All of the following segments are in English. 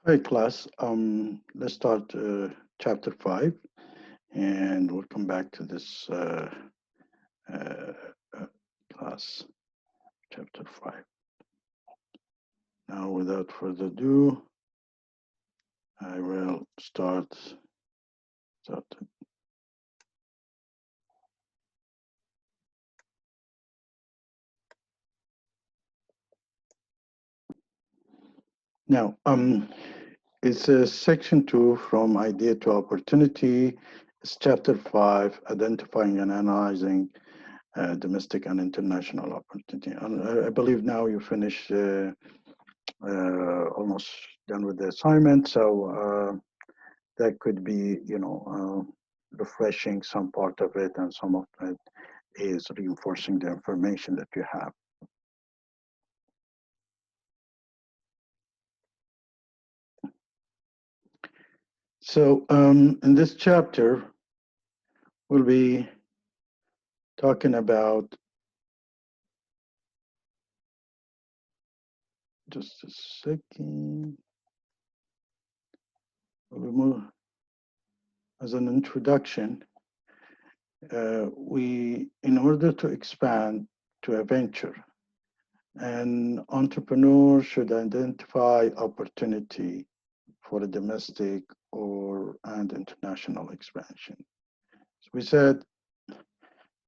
Hi, class. Let's start chapter 5, and we'll come back to this uh, uh, class, chapter 5. Now, without further ado, I will start. Now, it's section 2 from idea to opportunity. It's chapter 5, identifying and analyzing domestic and international opportunity. And I believe now you finish almost done with the assignment. So that could be, refreshing some part of it, and some of it is reinforcing the information that you have. So in this chapter, we'll be talking about, just a second, we'll move as an introduction. In order to expand to a venture, an entrepreneur should identify opportunity for a domestic and international expansion. So we said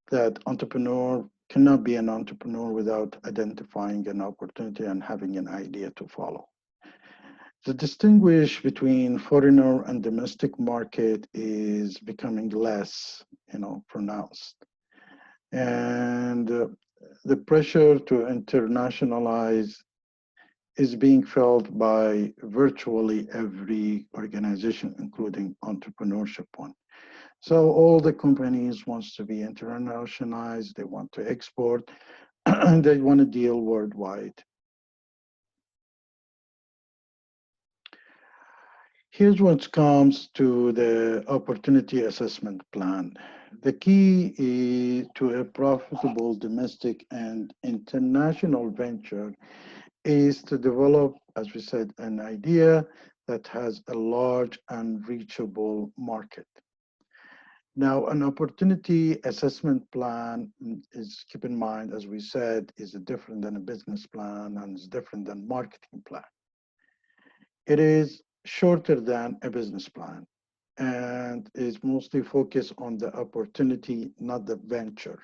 that entrepreneur cannot be an entrepreneur without identifying an opportunity and having an idea to follow. The distinguish between foreigner and domestic market is becoming less, pronounced. And the pressure to internationalize is being felt by virtually every organization, including entrepreneurship one. So all the companies wants to be internationalized, they want to export, and they want to deal worldwide. Here's what comes to the opportunity assessment plan. The key is to a profitable domestic and international venture is to develop, as we said, an idea that has a large and reachable market. Now, an opportunity assessment plan is, keep in mind, as we said, is different than a business plan and is different than marketing plan. It is shorter than a business plan and is mostly focused on the opportunity, not the venture.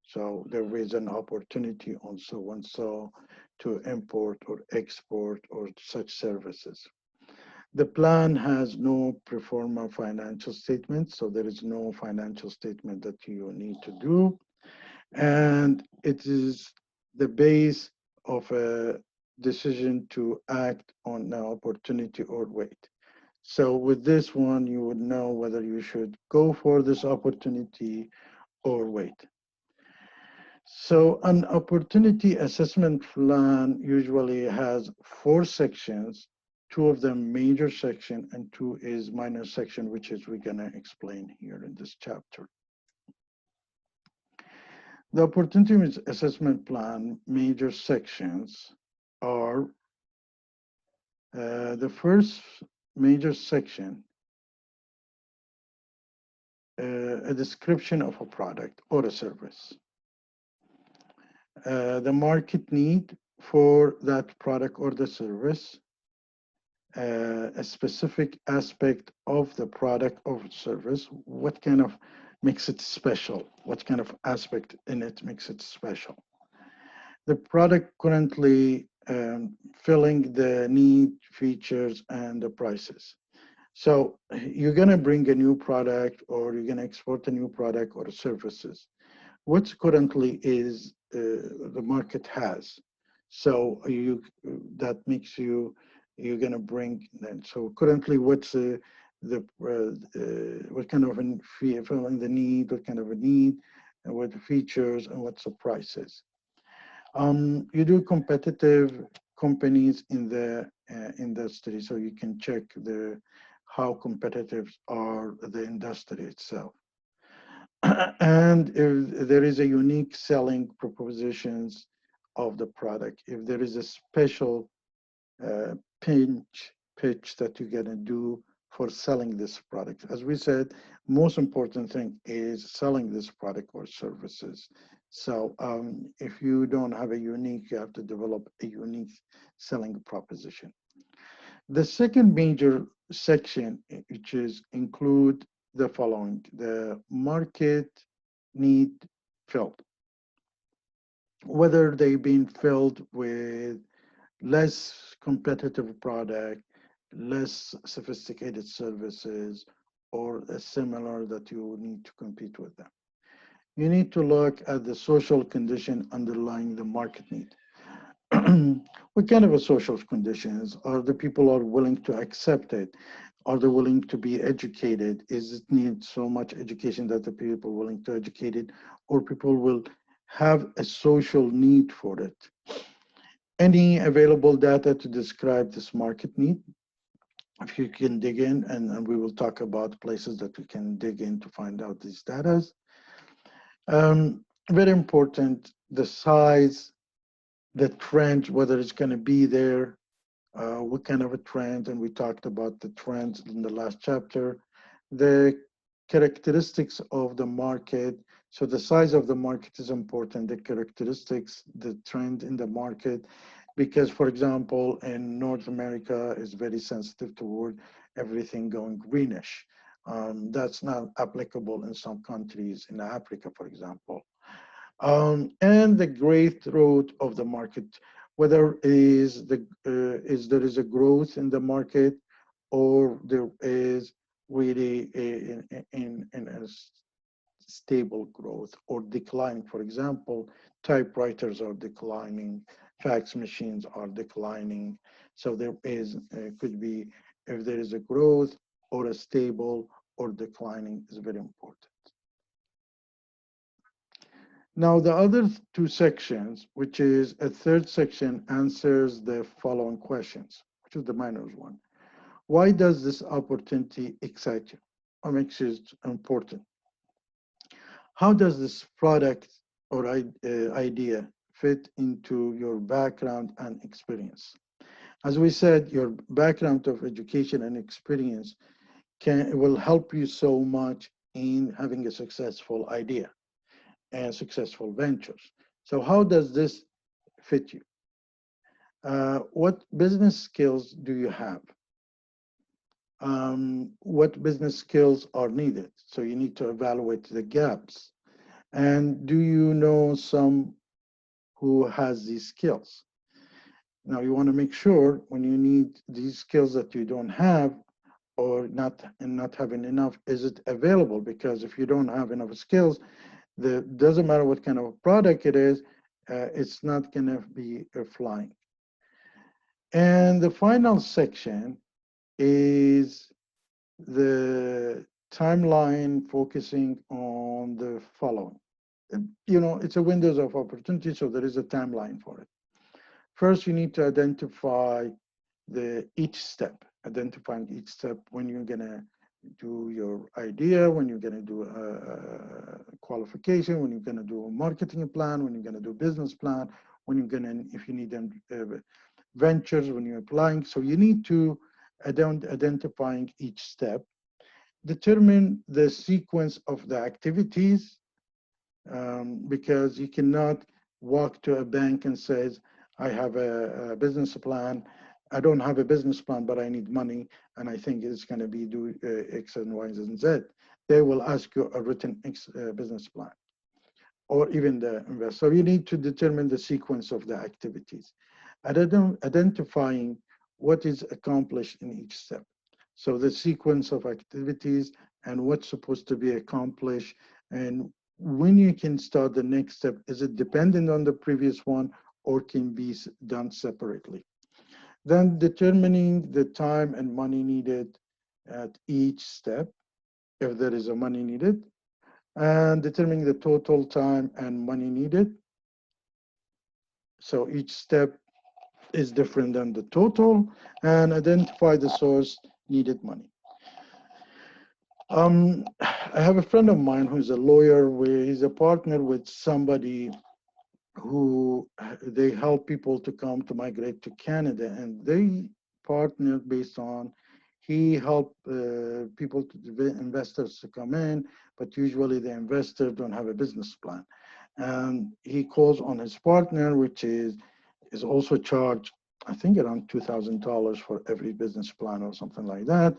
So there is an opportunity on so and so to import or export or such services. The plan has no pro forma financial statement, so there is no financial statement that you need to do. And it is the base of a decision to act on an opportunity or wait. So with this one, you would know whether you should go for this opportunity or wait. So an opportunity assessment plan usually has 4 sections, 2 of them major section and 2 is minor section, which is we're gonna explain here in this chapter. The opportunity assessment plan major sections are the first major section, a description of a product or a service. The market need for that product or the service, a specific aspect of the product or service, what kind of makes it special, what kind of aspect in it makes it special. The product currently filling the need, features, and the prices. So you're going to bring a new product or you're going to export a new product or services. What currently is the market has. So that makes you're going to bring that. So currently, what's what kind of filling the need, what kind of a need, and what the features, and what's the prices. You do competitive companies in the industry, so you can check how competitive are the industry itself. And if there is a unique selling propositions of the product, if there is a special pinch pitch that you're going to do for selling this product. As we said, most important thing is selling this product or services. So if you don't have a unique, you have to develop a unique selling proposition. The second major section, which is include the following: the market need filled, whether they've been filled with less competitive product, less sophisticated services, or a similar that you need to compete with them. You need to look at the social condition underlying the market need. What kind of a social conditions? Are the people are willing to accept it? Are they willing to be educated? Is it need so much education that the people are willing to educate it, or people will have a social need for it? Any available data to describe this market need? If you can dig in, and we will talk about places that we can dig in to find out these data. Very important, the size, the trend, whether it's going to be there, what kind of a trend, and we talked about the trends in the last chapter, the characteristics of the market. So the size of the market is important, the characteristics, the trend in the market, because for example, in North America is very sensitive toward everything going greenish. That's not applicable in some countries in Africa, for example. And the growth of the market, whether there is a growth in the market, or there is really in a stable growth or declining. For example, typewriters are declining, fax machines are declining. So there is could be, if there is a growth or a stable or declining, is very important. Now, the other two sections, which is a third section, answers the following questions, which is the minor one. Why does this opportunity excite you or makes it important? How does this product or idea fit into your background and experience? As we said, your background of education and experience will help you so much in having a successful idea and successful ventures. So how does this fit you? What business skills do you have? What business skills are needed? So you need to evaluate the gaps. And do you know some who has these skills? Now you want to make sure when you need these skills that you don't have or not having enough, is it available? Because if you don't have enough skills, doesn't matter what kind of product it is, it's not going to be flying. And the final section is the timeline, focusing on the following. You know, it's a windows of opportunity, so there is a timeline for it. First, you need to identify each step, identifying each step when you're going to do your idea, when you're going to do a qualification, when you're going to do a marketing plan, when you're going to do a business plan, when you're going to, if you need ventures, when you're applying. So you need to identifying each step, determine the sequence of the activities, because you cannot walk to a bank and says, I have a business plan. I don't have a business plan, but I need money, and I think it's going to be do X and Y and Z. They will ask you a written business plan, or even the investor. So you need to determine the sequence of the activities, identifying what is accomplished in each step. So the sequence of activities and what's supposed to be accomplished, and when you can start the next step. Is it dependent on the previous one or can be done separately? Then determining the time and money needed at each step, if there is a money needed, and determining the total time and money needed. So each step is different than the total, and identify the source needed money. I have a friend of mine who's a lawyer, where he's a partner with somebody who they help people to come to migrate to Canada, and they partner based on he helped people, investors to come in, but usually the investors don't have a business plan. And he calls on his partner, which is also charged, I think, around $2,000 for every business plan or something like that.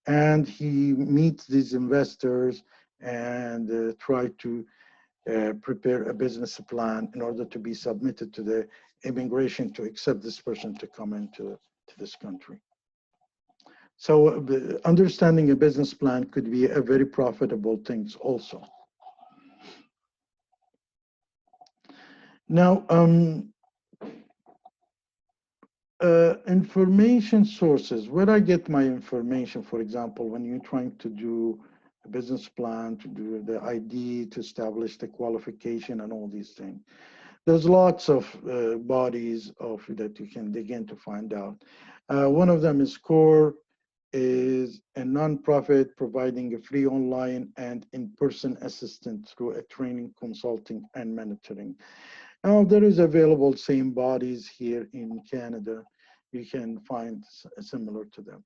And he meets these investors and try to prepare a business plan in order to be submitted to the immigration to accept this person to come into this country. So understanding a business plan could be a very profitable thing also. Now, information sources, where I get my information, for example, when you're trying to do a business plan, to do the ID, to establish the qualification and all these things. There's lots of bodies that you can dig in to find out. One of them is CORE, is a nonprofit providing a free online and in-person assistance through a training, consulting, and mentoring. Now, there is available same bodies here in Canada. You can find similar to them.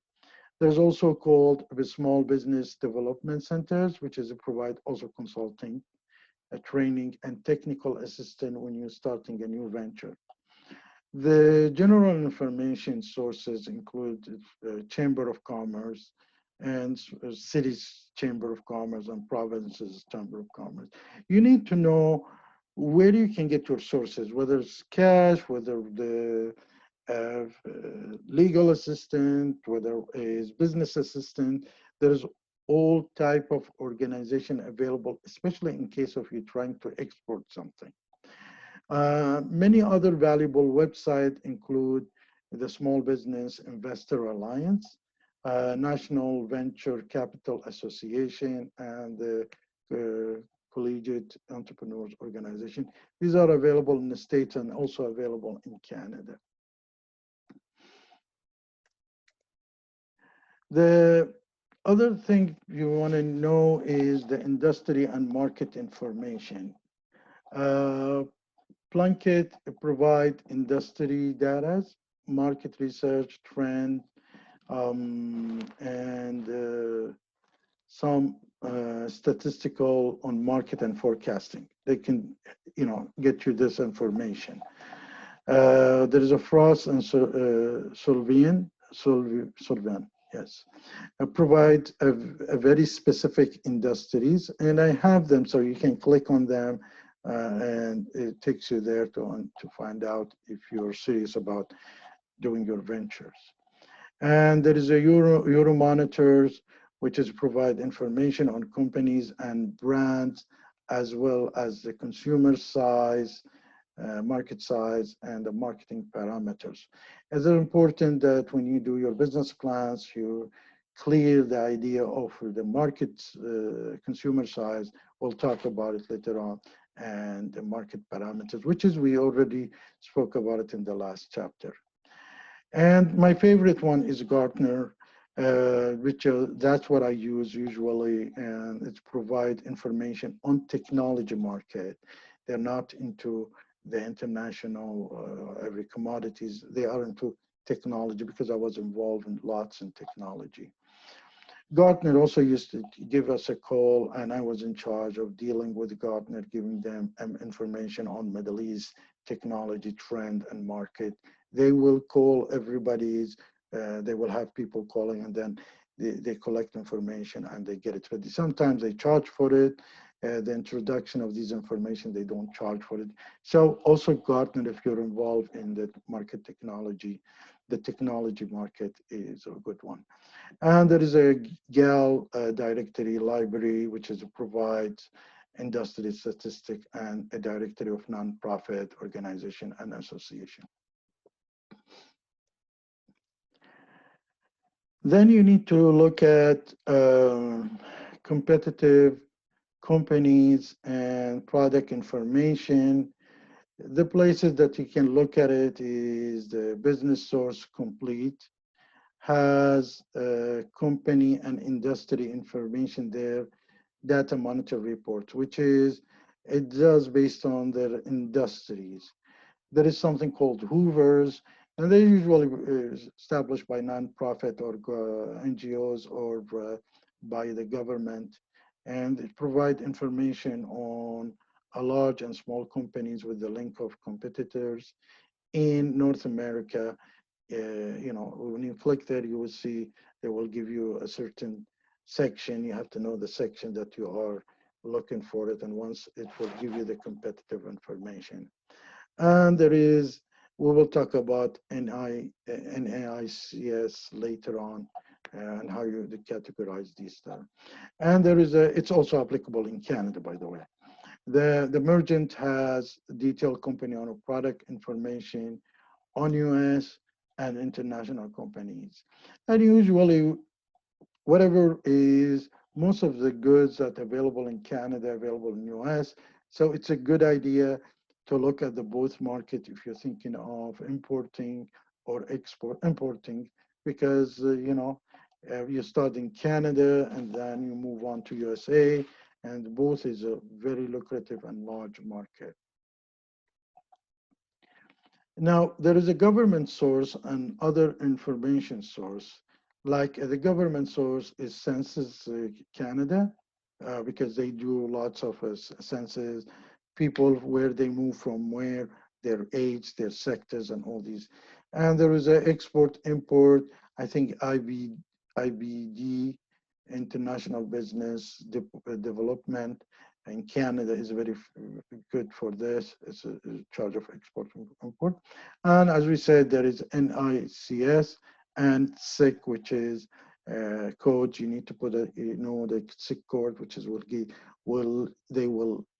There's also called the Small Business Development Centers, which is provide also consulting, training, and technical assistance when you're starting a new venture. The general information sources include Chamber of Commerce and cities' Chamber of Commerce and provinces' Chamber of Commerce. You need to know where you can get your sources, whether it's cash, whether the legal assistant, whether it's business assistant. There's all type of organization available, especially in case of you trying to export something. Many other valuable websites include the Small Business Investor Alliance, National Venture Capital Association, and the Collegiate Entrepreneurs Organization. These are available in the States and also available in Canada. The other thing you want to know is the industry and market information. Plunkett provide industry data, market research, trend, and some statistical on market and forecasting. They can, get you this information. There is a Frost and Solvian, yes, provide a very specific industries, and I have them so you can click on them. And it takes you there to find out if you're serious about doing your ventures. And there is a Euromonitors, which is provide information on companies and brands, as well as the consumer size, market size, and the marketing parameters. It's important that when you do your business plans, you clear the idea of the market consumer size. We'll talk about it later on, and the market parameters, which is we already spoke about it in the last chapter. And my favorite one is Gartner, which that's what I use usually, and it provide information on technology market. They're not into the international every commodities. They are into technology because I was involved in lots in technology. Gartner also used to give us a call, and I was in charge of dealing with Gartner, giving them information on Middle East technology trend and market. They will call everybody's, they will have people calling, and then they collect information and they get it ready. Sometimes they charge for it. The introduction of these information, they don't charge for it. So also Gartner, if you're involved in the market technology, the technology market is a good one. And there is a GAL directory library, which is provides industry statistic and a directory of nonprofit organization and association. Then you need to look at competitive companies and product information. The places that you can look at it is the Business Source Complete, has company and industry information there, data monitor reports, which is, it does based on their industries. There is something called Hoover's, And they're usually established by nonprofit or NGOs or by the government. And it provides information on a large and small companies with the link of competitors in North America. When you click there, you will see they will give you a certain section. You have to know the section that you are looking for it. And once it will give you the competitive information. And we will talk about NAICS later on and how you categorize these stuff. And it's also applicable in Canada, by the way. The merchant has detailed company owner product information on US and international companies. And usually whatever is most of the goods that are available in Canada, available in US. So it's a good idea to look at the both market if you're thinking of importing or importing, because you start in Canada and then you move on to USA, and both is a very lucrative and large market. Now, there is a government source and other information source. Like the government source is Census Canada, because they do lots of census, people where they move from where, their age, their sectors, and all these. And there is a export import, I think IBD, International Business Development, and Canada is very good for this. It's a charge of export and import. And as we said, there is NICS and SIC, which is code. You need to put the SIC code, which is they will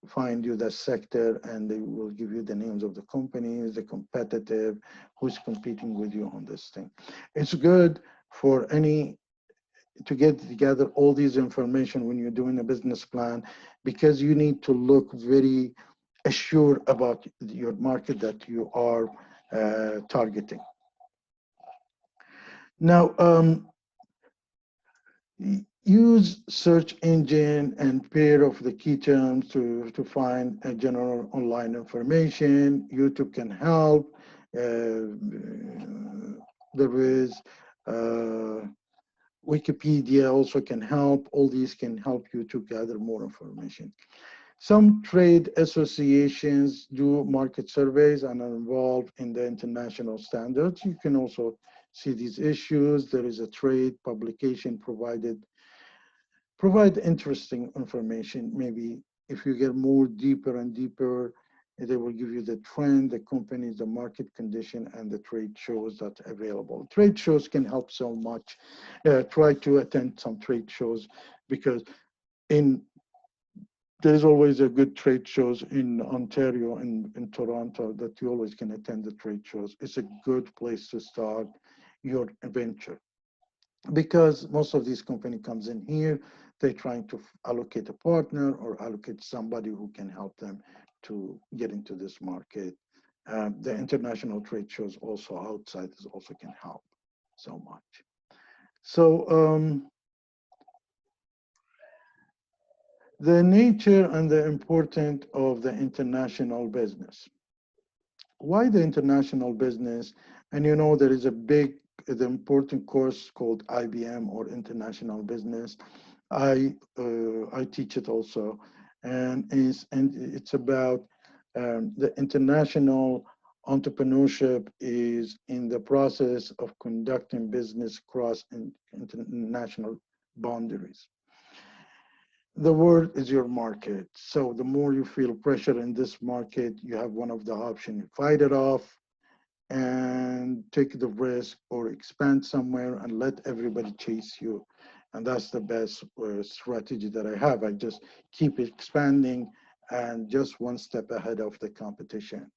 find you the sector, and they will give you the names of the companies, the competitive, who's competing with you on this thing. It's good for to get together all these information when you're doing a business plan, because you need to look very assured about your market that you are targeting. Now, use search engine and pair of the key terms to find a general online information. YouTube can help. There is Wikipedia also can help. All these can help you to gather more information. Some trade associations do market surveys and are involved in the international standards. You can also see these issues. There is a trade publication provide interesting information. Maybe if you get more deeper and deeper, they will give you the trend, the companies, the market condition, and the trade shows that are available. Trade shows can help so much. Try to attend some trade shows, because there's always a good trade shows in Ontario and in Toronto that you always can attend the trade shows. It's a good place to start your venture, because most of these company comes in here, they're trying to allocate a partner or allocate somebody who can help them to get into this market. The international trade shows also outside also can help so much. So the nature and the importance of the international business. Why the international business? And there is the important course called IBM, or International Business. I teach it also, and it's about the international entrepreneurship is in the process of conducting business across international boundaries. The world is your market. So the more you feel pressure in this market, you have one of the options: fight it off and take the risk, or expand somewhere and let everybody chase you. And that's the best strategy that I have. I just keep expanding and just one step ahead of the competition.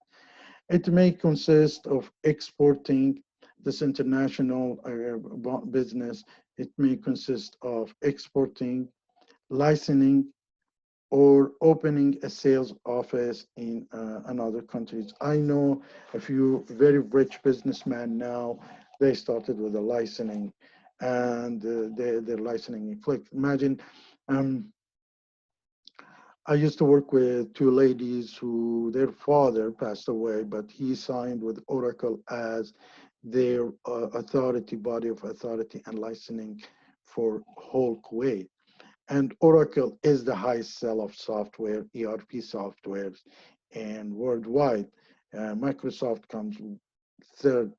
It may consist of exporting this international business. It may consist of exporting, licensing, or opening a sales office in another countries. I know a few very rich businessmen now, they started with a licensing, and they're licensing. Imagine I used to work with two ladies who their father passed away, but he signed with Oracle as their authority, body of authority and licensing for whole Kuwait. And Oracle is the highest sell of software, ERP softwares, and worldwide. Microsoft comes third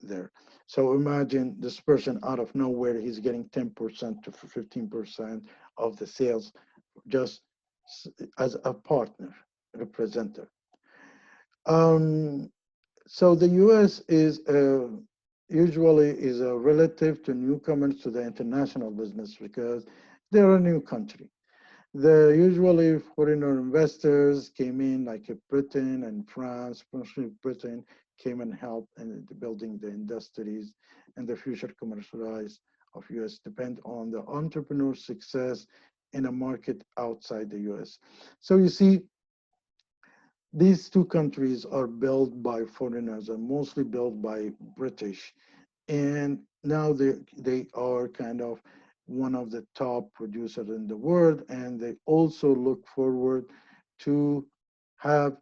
there. So imagine this person out of nowhere, he's getting 10% to 15% of the sales just as a partner, representative. Um, so the U.S. is usually is a relative to newcomers to the international business because they're a new country. The usually foreigner investors came in, like Britain and France, especially Britain, came and helped in building the industries, and the future commercialized of US depend on the entrepreneur success in a market outside the US. So you see, these two countries are built by foreigners and mostly built by British, and now they are kind of one of the top producers in the world, and they also look forward to have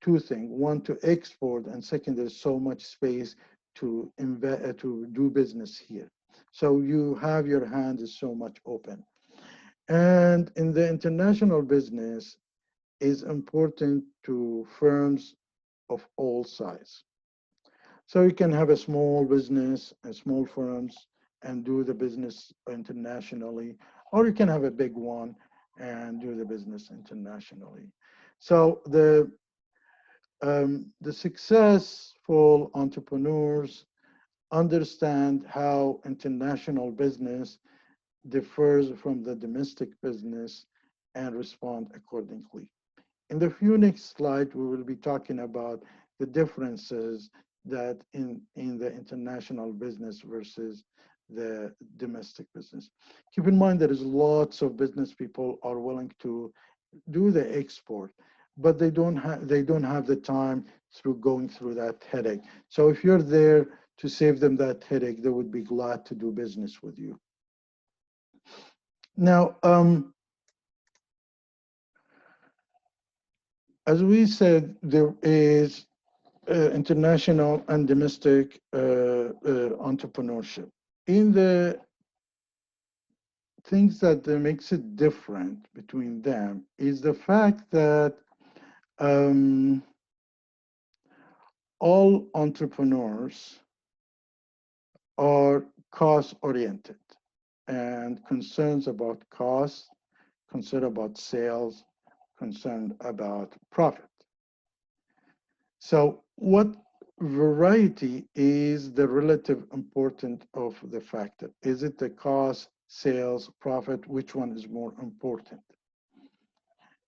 two things: one, to export, and second, there's so much space to invest to do business here. So you have your hand is so much open, and in the international business is important to firms of all size. So you can have a small business, a small firms, and do the business internationally, or you can have a big one and do the business internationally. So the successful entrepreneurs understand how international business differs from the domestic business and respond accordingly. In the few next slide, we will be talking about the differences that in the international business versus the domestic business. Keep in mind there is lots of business people are willing to do the export, but they don't have the time through going through that headache. So if you're there to save them that headache, they would be glad to do business with you. Now, as we said, there is international and domestic entrepreneurship. In the things that makes it different between them is the fact that um, all entrepreneurs are cost oriented and concerns about cost, concerned about sales, concerned about profit. So what variety is the relative importance of the factor? Is it the cost, sales, profit? Which one is more important?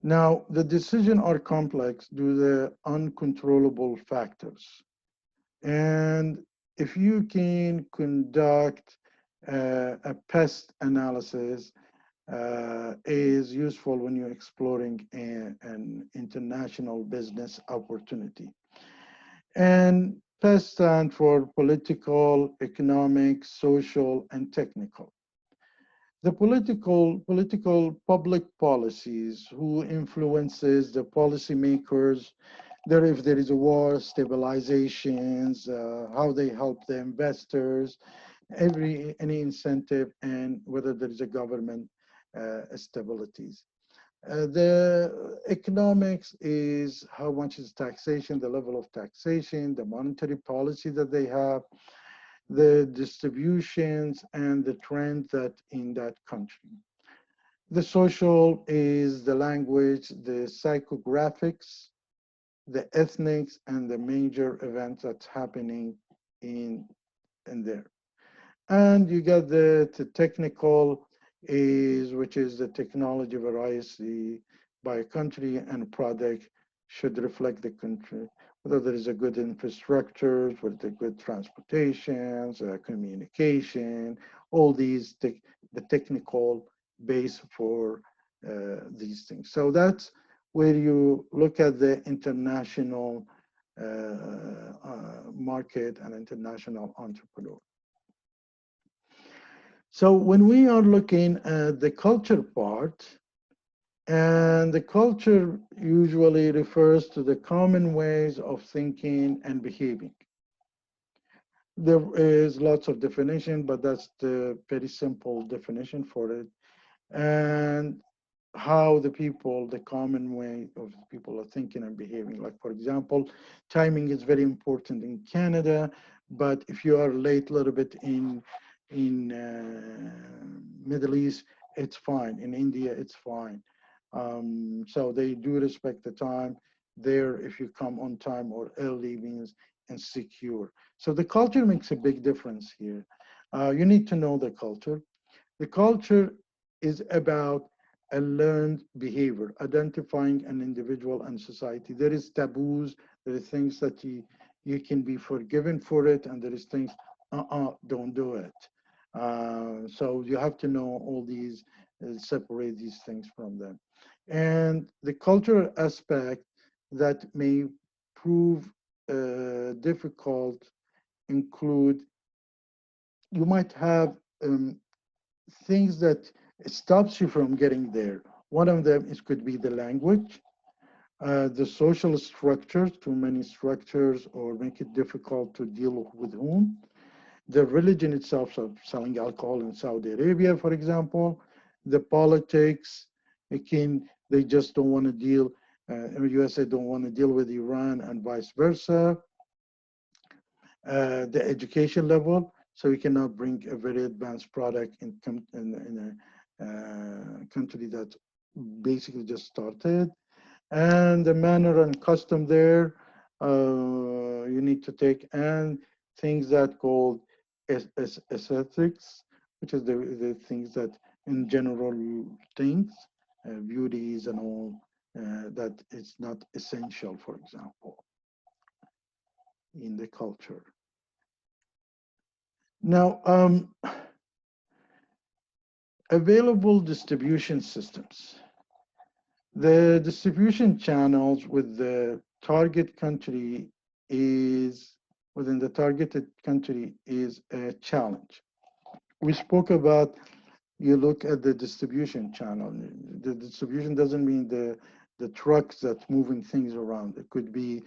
Now, the decision are complex due to the uncontrollable factors. And if you can conduct a pest analysis is useful when you're exploring an international business opportunity. And PES stand for political, economic, social, and technical. The political public policies, who influences the policymakers, there if there is a war, stabilizations, how they help the investors, any incentive, and whether there is a government stabilities. The economics is how much is taxation, the level of taxation, the monetary policy that they have, the distributions, and the trend that in that country. The social is the language, the psychographics, the ethnics, and the major events that's happening in there. And you got the technical is, which is the technology variety by country and product should reflect the country, whether there is a good infrastructure, whether the good transportations, communication, all these, the technical base for these things. So that's where you look at the international market and international entrepreneur. So when we are looking at the culture part, And the culture usually refers to the common ways of thinking and behaving. There is lots of definition, but that's the very simple definition for it. And how the people, the common way of people are thinking and behaving. Like, for example, timing is very important in Canada, but if you are late a little bit in Middle East, it's fine. In India, it's fine. So they do respect the time. There, if you come on time or early means and secure. So the culture makes a big difference here. You need to know the culture. The culture is about a learned behavior, identifying an individual and society. There is taboos, there are things that you can be forgiven for it, and there is things, don't do it. So you have to know all these, separate these things from them. And the cultural aspect that may prove difficult include, you might have things that stops you from getting there. One of them is could be the language, the social structures, too many structures, or make it difficult to deal with whom. The religion itself, so selling alcohol in Saudi Arabia, for example, the politics, again, they just don't want to deal, USA don't want to deal with Iran and vice versa. The education level, so you cannot bring a very advanced product in a country that basically just started. And the manner and custom there, you need to take, and things that called aesthetics, which is the things that in general things, beauties and all, that is not essential, for example, in the culture. Now, available distribution systems. The distribution channels with the target country is, within the targeted country is a challenge. We spoke about, you look at the distribution channel. The distribution doesn't mean the trucks that's moving things around. It could be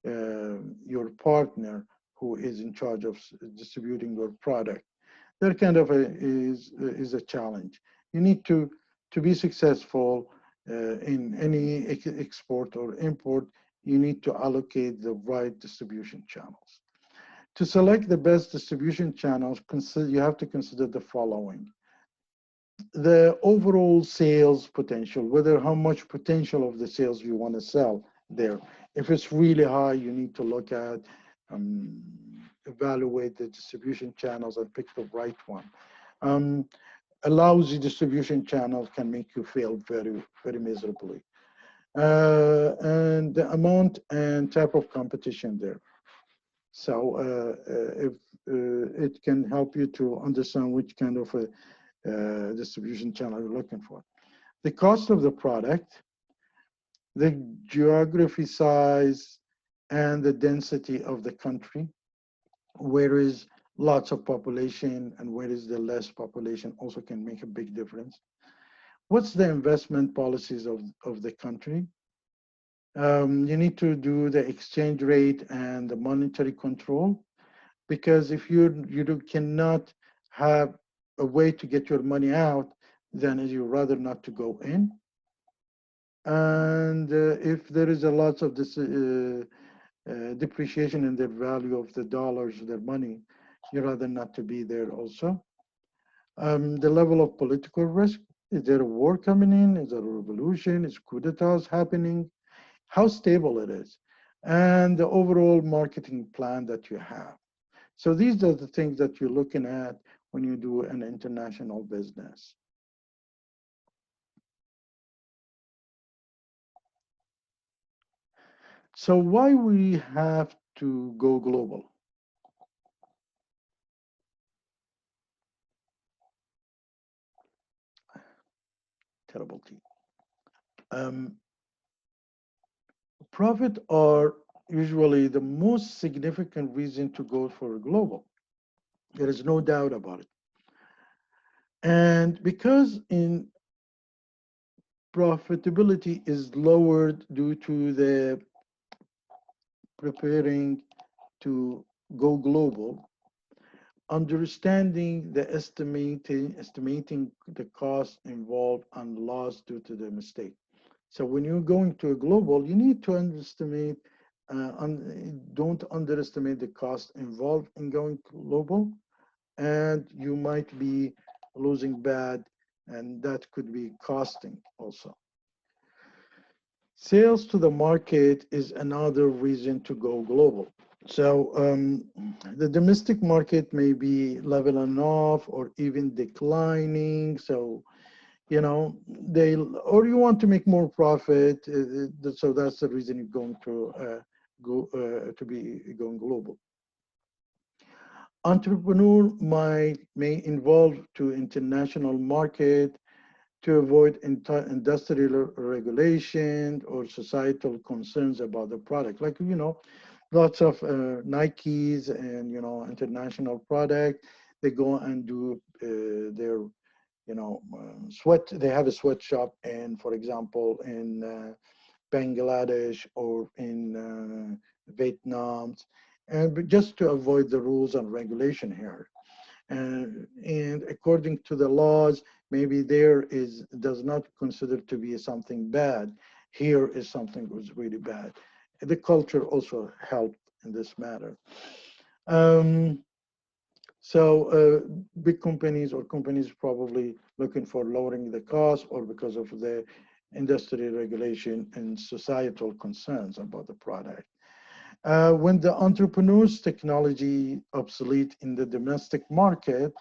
your partner who is in charge of distributing your product. That kind of is a challenge. You need to be successful in any export or import. You need to allocate the right distribution channels. To select the best distribution channels, you have to consider the following: the overall sales potential, whether how much potential of the sales you want to sell there. If it's really high, you need to look at, um, evaluate the distribution channels and pick the right one. Um, a lousy distribution channel can make you fail very, very miserably. And the amount and type of competition there. So if it can help you to understand which kind of a distribution channel you're looking for. The cost of the product, the geography size, and the density of the country. Where is lots of population and where is the less population also can make a big difference. What's the investment policies of the country? You need to do the exchange rate and the monetary control, because if cannot have a way to get your money out, then you rather not to go in. And if there is a lot of this depreciation in the value of the dollars, their money, you rather not to be there also. The level of political risk, is there a war coming in? Is there a revolution? Is coup d'etats happening? How stable it is? And the overall marketing plan that you have. So these are the things that you're looking at when you do an international business. So why we have to go global? Terrible tea. Um, Profit are usually the most significant reason to go for a global. There is no doubt about it. And because in profitability is lowered due to the preparing to go global, understanding the estimating the cost involved and loss due to the mistake. So when you're going to a global, you need to underestimate, don't underestimate the cost involved in going global, and you might be losing bad, and that could be costing also. Sales to the market is another reason to go global. So the domestic market may be leveling off or even declining. So, you know, or you want to make more profit. So that's the reason you're going to to be going global. Entrepreneur may involve to international market to avoid industrial regulation or societal concerns about the product. Like, you know, lots of Nikes and, you know, international product, they go and do their, you know, they have a sweatshop in, for example, in Bangladesh or in Vietnam, and just to avoid the rules and regulation here. And according to the laws, maybe there does not consider to be something bad. Here is something that was really bad. The culture also helped in this matter. Big companies or companies probably looking for lowering the cost or because of the industry regulation and societal concerns about the product. When the entrepreneur's technology obsolete in the domestic market,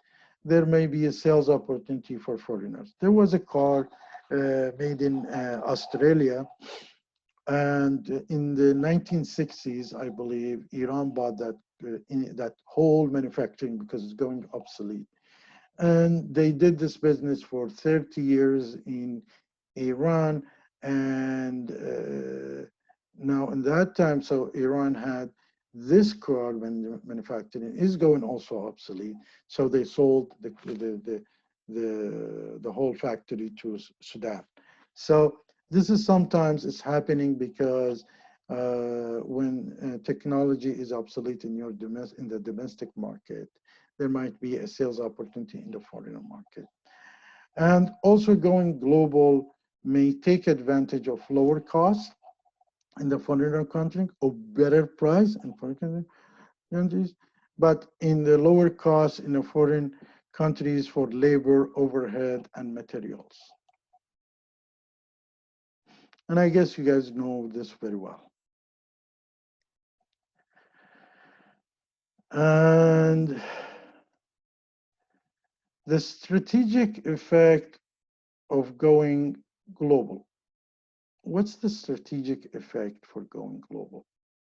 there may be a sales opportunity for foreigners. There was a car made in Australia, and in the 1960s, I believe, Iran bought that whole manufacturing because it's going obsolete. And they did this business for 30 years in Iran, and now in that time, so Iran had this car manufacturing is going also obsolete. So they sold the whole factory to Sudan. So this is sometimes it's happening because when technology is obsolete in in the domestic market, there might be a sales opportunity in the foreign market. And also going global may take advantage of lower costs in the foreign country or better price in foreign countries, but in the lower costs in the foreign countries for labor, overhead, and materials. And I guess you guys know this very well. And the strategic effect of going global. What's the strategic effect for going global?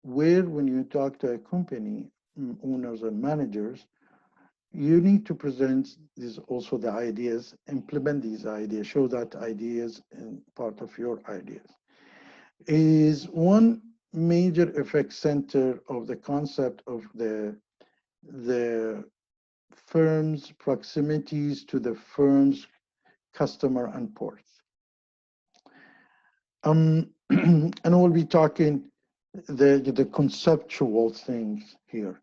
Where, when you talk to a company, owners and managers, you need to present also the ideas, implement these ideas, show that ideas and part of your ideas. Is one major effect center of the concept of the firm's proximities to the firm's customer and ports. And we'll be talking the conceptual things here.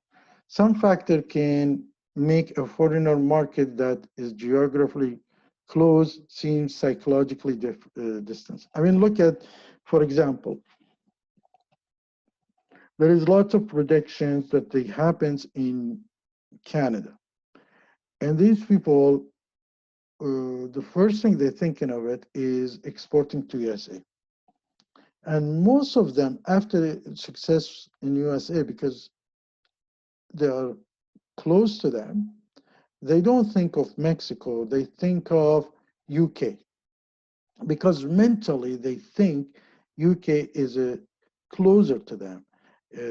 Some factor can make a foreigner market that is geographically close seem psychologically distant. I mean, look at, for example, there is lots of predictions that they happens in Canada. And these people, the first thing they're thinking of it is exporting to USA. And most of them, after success in USA, because they are close to them, they don't think of Mexico, they think of UK. Because mentally they think UK is closer to them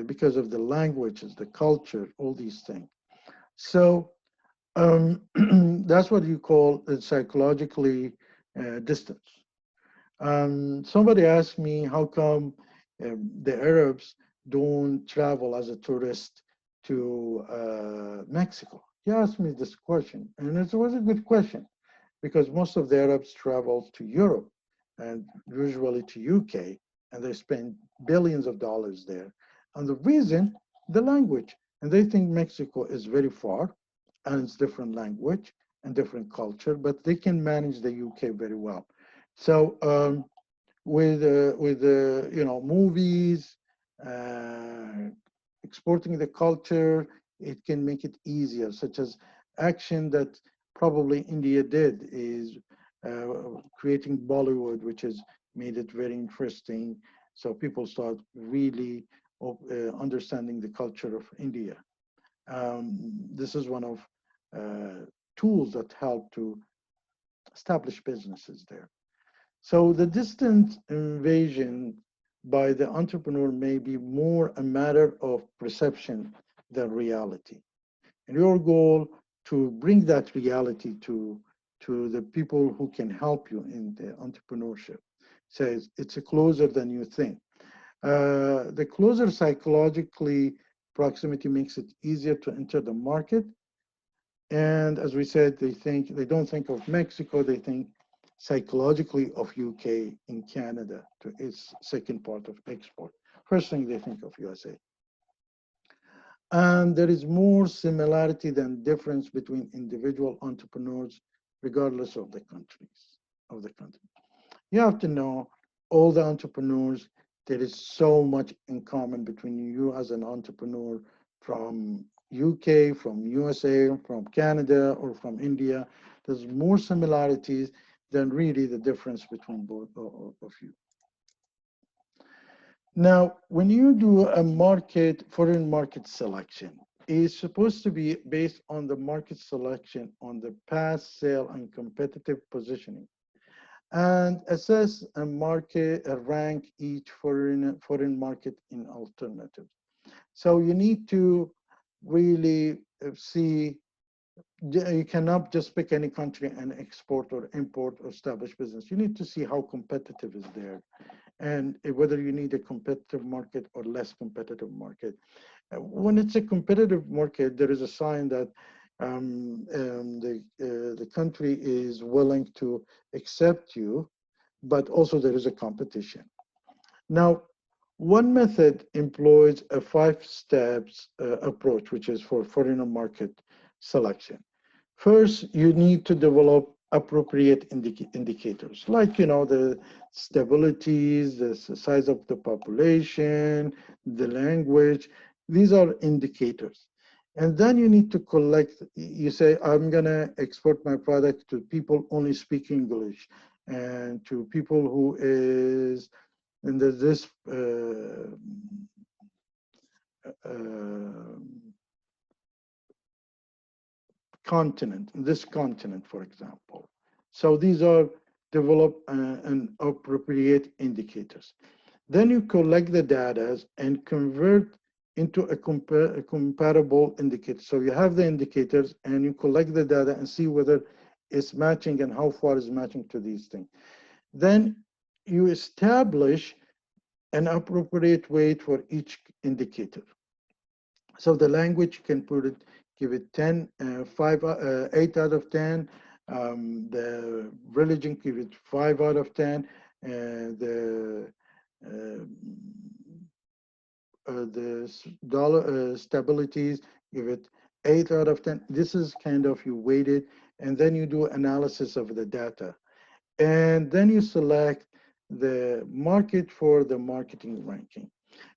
because of the languages, the culture, all these things. So that's what you call psychologically distance. Somebody asked me how come the Arabs don't travel as a tourist to Mexico. He asked me this question, and it was a good question because most of the Arabs travel to Europe and usually to UK, and they spend billions of dollars there. And the reason, the language. And they think Mexico is very far and it's different language and different culture, but they can manage the UK very well. So with movies, uh, exporting the culture, it can make it easier, such as action that probably India did is creating Bollywood, which has made it very interesting. So people start really understanding the culture of India. This is one of tools that help to establish businesses there. So the distant invasion by the entrepreneur may be more a matter of perception than reality. And your goal to bring that reality to the people who can help you in the entrepreneurship says it's a closer than you think. The closer psychologically proximity makes it easier to enter the market. And as we said, they don't think of Mexico, they think psychologically of UK in Canada to its second part of export. First thing they think of USA. And there is more similarity than difference between individual entrepreneurs, regardless of the country. You have to know all the entrepreneurs, there is so much in common between you as an entrepreneur from UK, from USA, from Canada, or from India. There's more similarities than really the difference between both of you. Now, when you do a foreign market selection, it's supposed to be based on the market selection on the past sale and competitive positioning, and assess a rank each foreign market in alternatives. So you need to really see, you cannot just pick any country and export or import or establish business. You need to see how competitive is there and whether you need a competitive market or less competitive market. When it's a competitive market, there is a sign that the country is willing to accept you, but also there is a competition. Now, one method employs a 5 steps approach, which is for foreign market selection. First, you need to develop appropriate indicators, like the stabilities, the size of the population, the language. These are indicators. And then you need to collect, you say, I'm gonna export my product to people only speak English and to people who is in this continent, this continent, for example. So these are develop and appropriate indicators. Then you collect the data and convert into a comparable indicator. So you have the indicators and you collect the data and see whether it's matching and how far is matching to these things. Then you establish an appropriate weight for each indicator. So the language, you can give it 10, 8 out of 10. The religion, give it 5 out of 10. The dollar stabilities, give it 8 out of 10. This is kind of you weighted, and then you do analysis of the data. And then you select the market for the marketing ranking.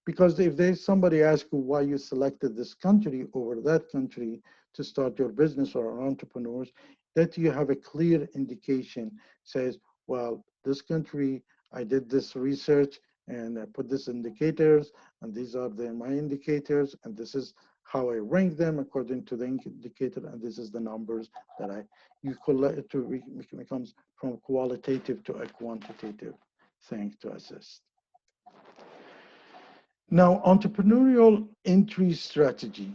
Because if there's somebody asks you why you selected this country over that country to start your business or entrepreneurs, that you have a clear indication says, well, this country, I did this research and I put this indicators, and these are my indicators, and this is how I rank them according to the indicator, and this is the numbers that you collect to becomes from qualitative to a quantitative thing to assess. Now, entrepreneurial entry strategy.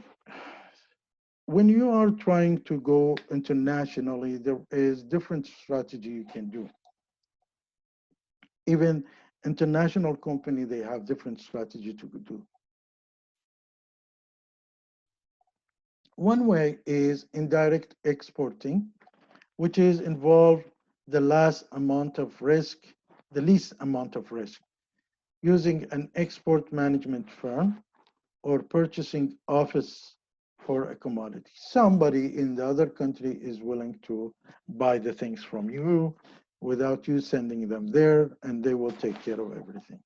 When you are trying to go internationally, there is different strategy you can do. Even international company, they have different strategy to do. One way is indirect exporting, which is involved the last amount of risk the least amount of risk, using an export management firm or purchasing office for a commodity. Somebody in the other country is willing to buy the things from you without you sending them there, and they will take care of everything.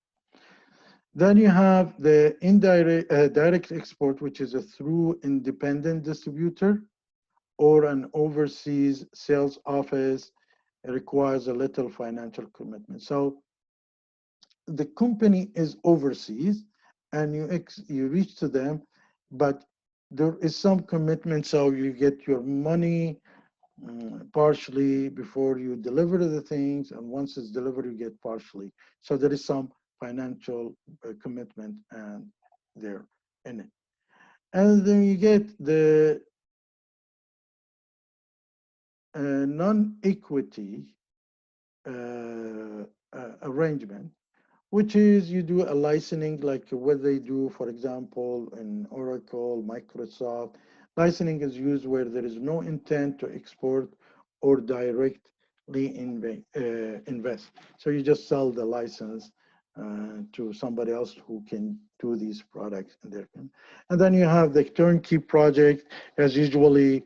Then you have the indirect direct export, which is a through independent distributor or an overseas sales office. It requires a little financial commitment. So the company is overseas and you reach to them, but there is some commitment. So you get your money partially before you deliver the things, and once it's delivered, you get partially. So there is some financial commitment and there in it. And then you get the non-equity arrangement, which is you do a licensing like what they do, for example, in Oracle, Microsoft. Licensing is used where there is no intent to export or directly invest. So you just sell the license to somebody else who can do these products in their country. And then you have the turnkey project, as usually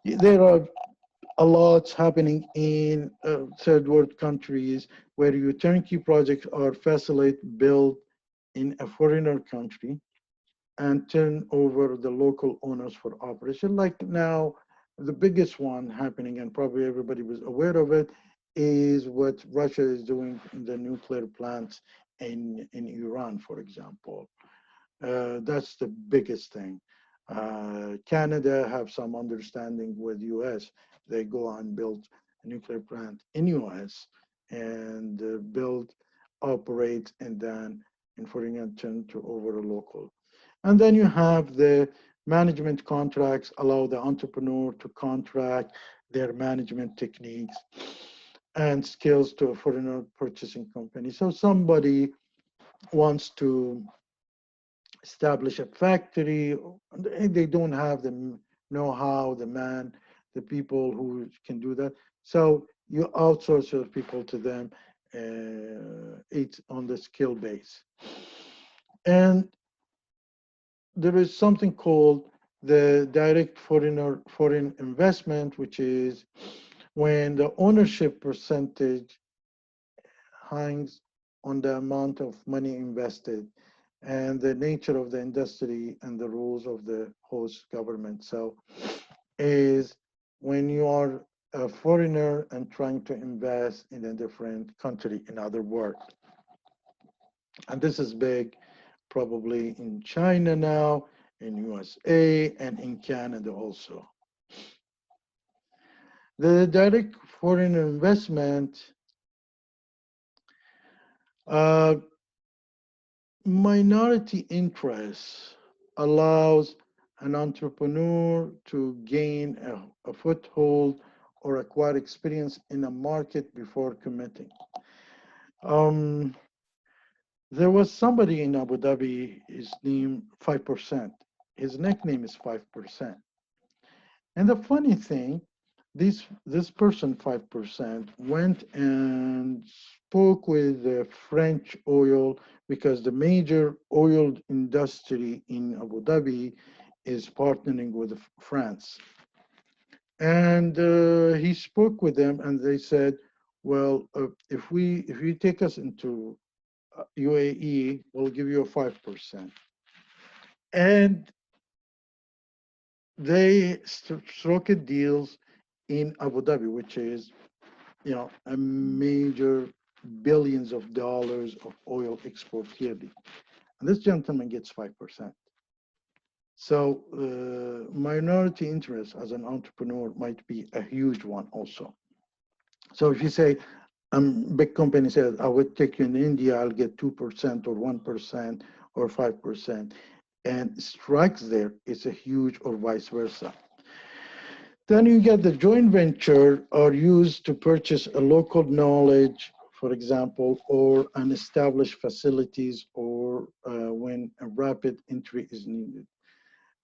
there are a lot happening in third world countries where your turnkey projects are facilitated, built in a foreigner country and turn over the local owners for operation. Like now, the biggest one happening, and probably everybody was aware of it, is what Russia is doing in the nuclear plants in Iran, for example. That's the biggest thing. Canada have some understanding with US. They go and build a nuclear plant in US and build, operate, and then in foreign turn to over a local. And then you have the management contracts allow the entrepreneur to contract their management techniques and skills to a foreigner purchasing company. So somebody wants to establish a factory. They don't have the know-how, the people who can do that. So you outsource your people to them. It's on the skill base. And there is something called the direct foreign investment, which is when the ownership percentage hangs on the amount of money invested and the nature of the industry and the rules of the host government. So is when you are a foreigner and trying to invest in a different country, in other words. And this is big, probably in China now, in USA, and in Canada also. The direct foreign investment minority interest allows an entrepreneur to gain a foothold or acquire experience in a market before committing. There was somebody in Abu Dhabi, his name 5%. His nickname is 5%. And the funny thing, this person 5% went and spoke with the French oil, because the major oil industry in Abu Dhabi is partnering with France. And he spoke with them, and they said, well, if you take us into UAE, we'll give you a 5%. And they struck deals in Abu Dhabi, which is, a major billions of dollars of oil export yearly. And this gentleman gets 5%. So minority interest as an entrepreneur might be a huge one also. So if you say, big company says, I would take you in India, I'll get 2% or 1% or 5%. And strikes there is a huge, or vice versa. Then you get the joint venture are used to purchase a local knowledge, for example, or an established facilities, or when a rapid entry is needed.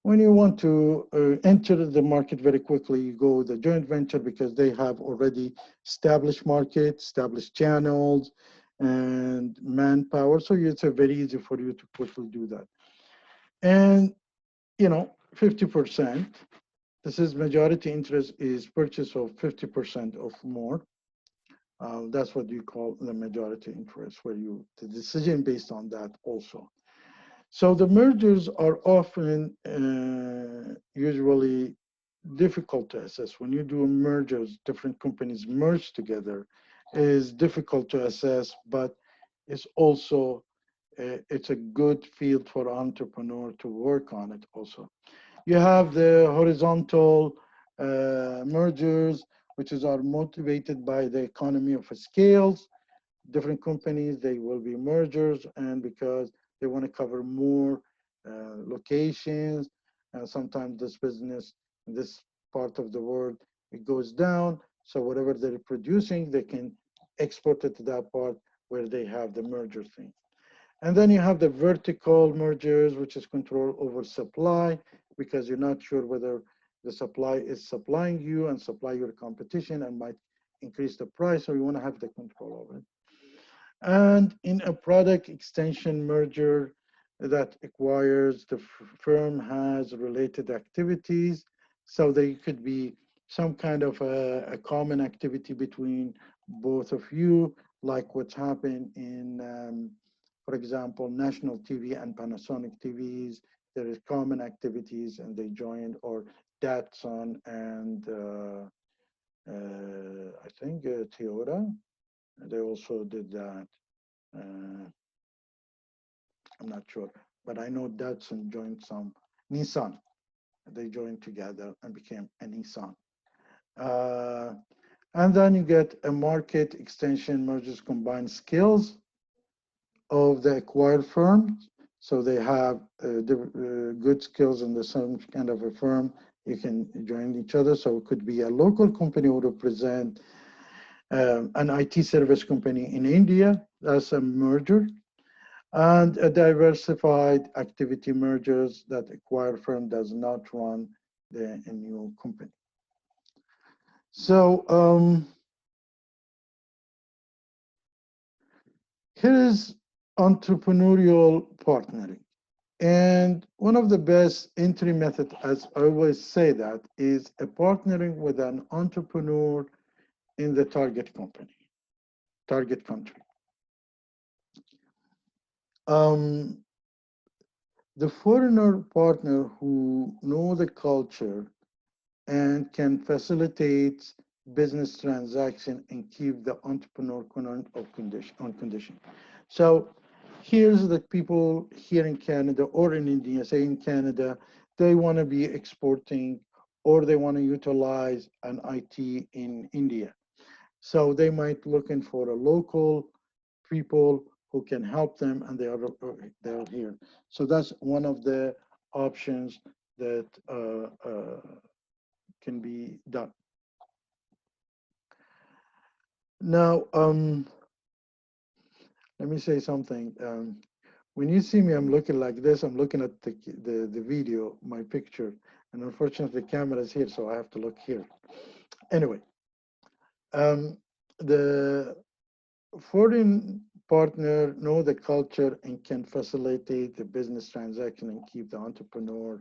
When you want to enter the market very quickly, you go with the joint venture because they have already established market, established channels, and manpower. So it's very easy for you to quickly do that. And 50%. This is majority interest is purchase of 50% of more. That's what you call the majority interest, where the decision based on that also. So the mergers are often usually difficult to assess. When you do mergers, different companies merge together, is difficult to assess, but it's also it's a good field for entrepreneur to work on it also. You have the horizontal mergers, which are motivated by the economy of scales. Different companies, they will be mergers, and because they want to cover more locations, and sometimes this business in this part of the world, it goes down. So whatever they're producing, they can export it to that part where they have the merger thing. And then you have the vertical mergers, which is control over supply, because you're not sure whether the supply is supplying you and supply your competition and might increase the price, so you want to have the control over it. And in a product extension merger that acquires the firm has related activities, so they could be some kind of a common activity between both of you, like what's happened in for example, National TV and Panasonic TVs. There is common activities and they joined, or Datsun and I think Toyota, they also did that. I'm not sure, but I know Datsun joined some. Nissan, they joined together and became a Nissan. Uh, and then you get a market extension mergers combine skills of the acquired firm. So they have good skills in the same kind of a firm. You can join each other. So it could be a local company would represent an IT service company in India. That's a merger. And a diversified activity mergers that acquired firm does not run a new company. So here is entrepreneurial partnering. And one of the best entry methods, as I always say that, is a partnering with an entrepreneur in the target company, target country. The foreigner partner who know the culture and can facilitate business transaction and keep the entrepreneur current of condition. So here's the people here in Canada or in India, say in Canada, they want to be exporting or they want to utilize an IT in India. So they might looking for a local people who can help them, and they're here. So that's one of the options that can be done. Now, let me say something. When you see me, I'm looking like this. I'm looking at the video, my picture, and unfortunately, the camera is here, so I have to look here. Anyway, the foreign partner know the culture and can facilitate the business transaction and keep the entrepreneur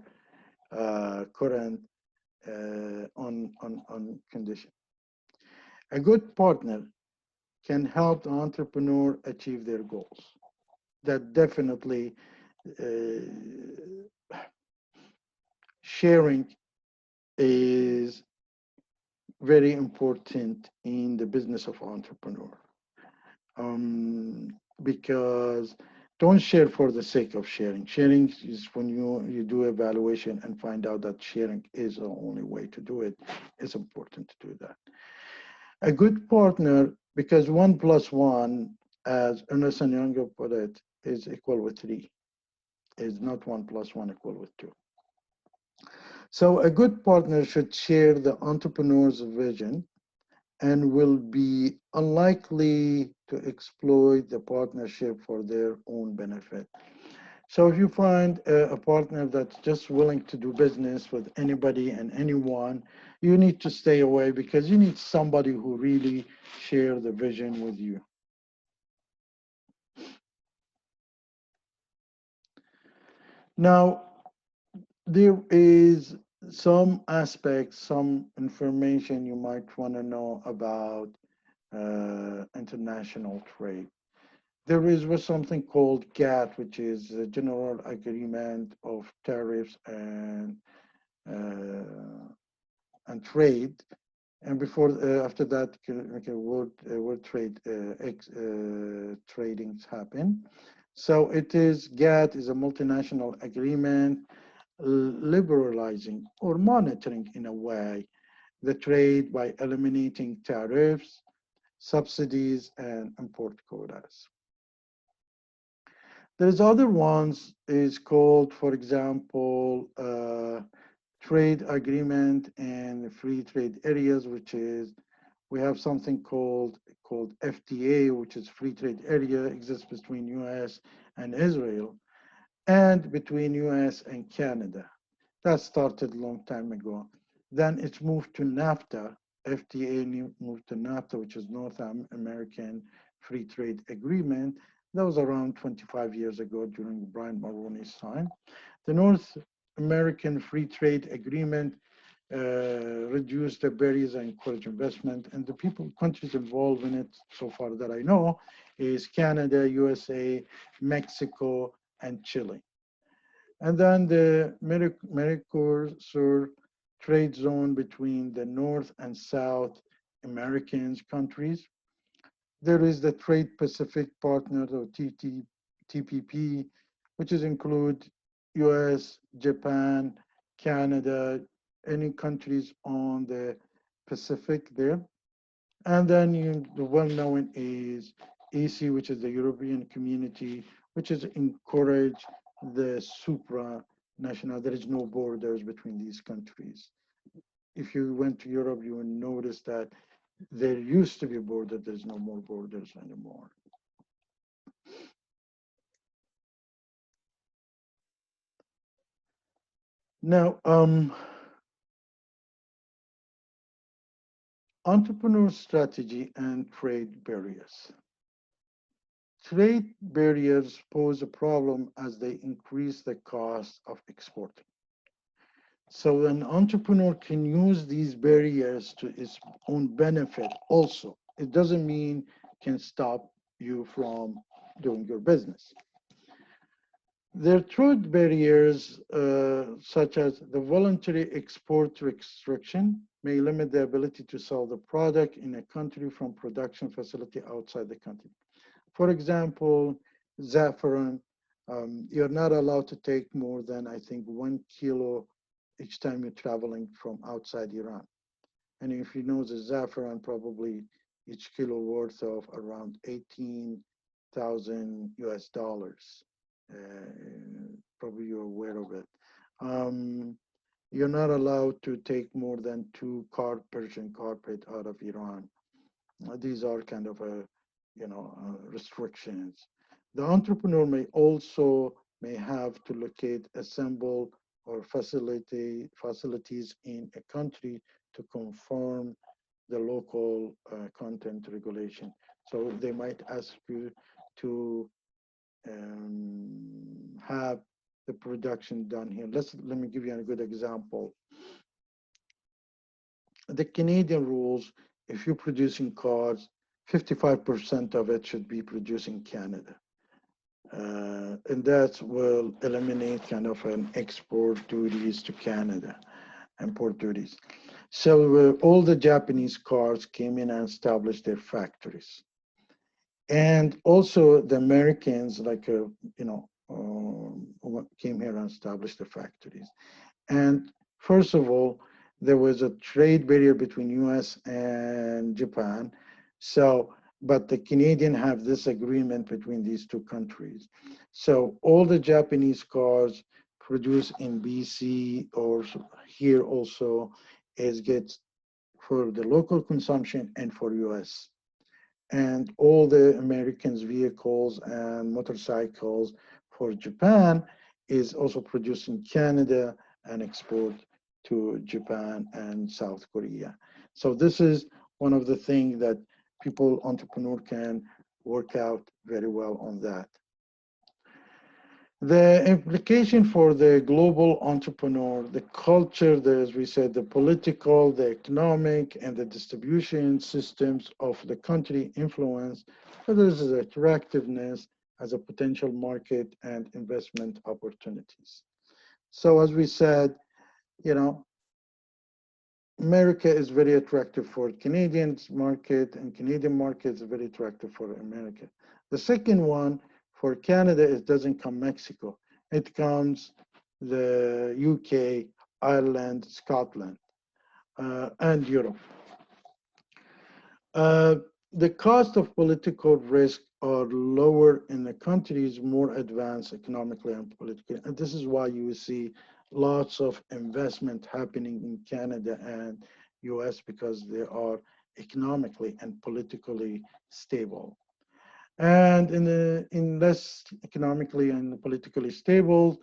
current on condition. A good partner can help the entrepreneur achieve their goals. That definitely sharing is very important in the business of entrepreneur. Because don't share for the sake of sharing. Sharing is when you do evaluation and find out that sharing is the only way to do it. It's important to do that. A good partner, because 1 + 1, as Ernest and Young put it, is equal with 3. Is not 1 + 1 equal with 2. So a good partner should share the entrepreneur's vision and will be unlikely to exploit the partnership for their own benefit. So if you find a partner that's just willing to do business with anybody and anyone, you need to stay away because you need somebody who really share the vision with you. Now, there is some aspects, some information you might want to know about international trade. There is was something called GATT, which is the General Agreement of Tariffs uh, and Trade. And before, after that, okay, world trade tradings happen. So it is GATT is a multinational agreement liberalizing or monitoring in a way the trade by eliminating tariffs, subsidies, and import quotas. There's other ones is called, for example, trade agreement and free trade areas, which is we have something called FTA, which is free trade area, exists between U.S. and Israel, and between U.S. and Canada. That started a long time ago. Then it's moved to NAFTA. FTA moved to NAFTA, which is North American Free Trade Agreement. That was around 25 years ago during Brian Mulroney's time. The North American Free Trade Agreement reduce the barriers and encourage investment. And the countries involved in it so far that I know is Canada, USA, Mexico, and Chile. And then the Mercosur trade zone between the North and South American countries. There is the Trade Pacific Partner, or TPP, which is include US, Japan, Canada, any countries on the Pacific there. And then the well-known is EC, which is the European Community, which is encourage the supranational. There is no borders between these countries. If you went to Europe, you would notice that there used to be a border. There's no more borders anymore. Now, entrepreneur strategy and trade barriers. Trade barriers pose a problem as they increase the cost of exporting. So an entrepreneur can use these barriers to its own benefit also. It doesn't mean can stop you from doing your business. There are trade barriers such as the voluntary export restriction may limit the ability to sell the product in a country from production facility outside the country. For example, saffron, you're not allowed to take more than, I think, 1 kilo each time you're traveling from outside Iran. And if you know the saffron, probably each kilo worth of around 18,000 US dollars. Probably you're aware of it. You're not allowed to take more than 2 Persian carpet out of Iran. These are kind of restrictions. The entrepreneur may have to locate, assemble, or facilities in a country to conform the local content regulation. So they might ask you to have the production done here. Let me give you a good example. The Canadian rules, if you're producing cars, 55% of it should be produced in Canada. And that will eliminate kind of an export duties to Canada, import duties. So all the Japanese cars came in and established their factories. And also the Americans, came here and established the factories. And first of all, there was a trade barrier between US and Japan. So, but the Canadian have this agreement between these two countries. So all the Japanese cars produced in BC or here also is gets for the local consumption and for US. And all the Americans vehicles and motorcycles for Japan is also produced in Canada and export to Japan and South Korea. So this is one of the things that people, entrepreneur can work out very well on that. The implication for the global entrepreneur, the culture, as we said, the political, the economic, and the distribution systems of the country influence whether this is attractiveness as a potential market and investment opportunities. So as we said, you know, America is very attractive for Canadians market, and Canadian market is very attractive for America. The second one for Canada, it doesn't come Mexico. It comes the UK, Ireland, Scotland, and Europe. Uh, the cost of political risk are lower in the countries more advanced economically and politically. And this is why you see lots of investment happening in Canada and US because they are economically and politically stable. And in less economically and politically stable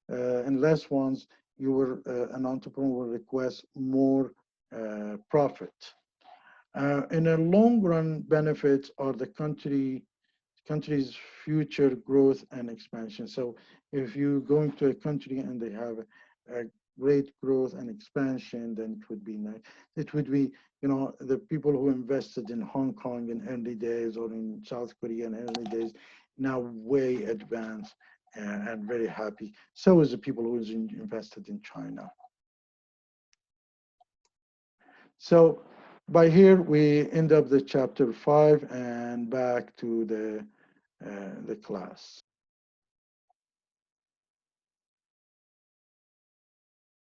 and less ones, an entrepreneur will request more profit. In a long run, benefits are the country's future growth and expansion. So if you go into a country and they have a great growth and expansion, then it would be nice. It would be, the people who invested in Hong Kong in early days or in South Korea in early days, now way advanced and very happy. So is the people who invested in China. So by here, we end up the chapter 5 and back to the class.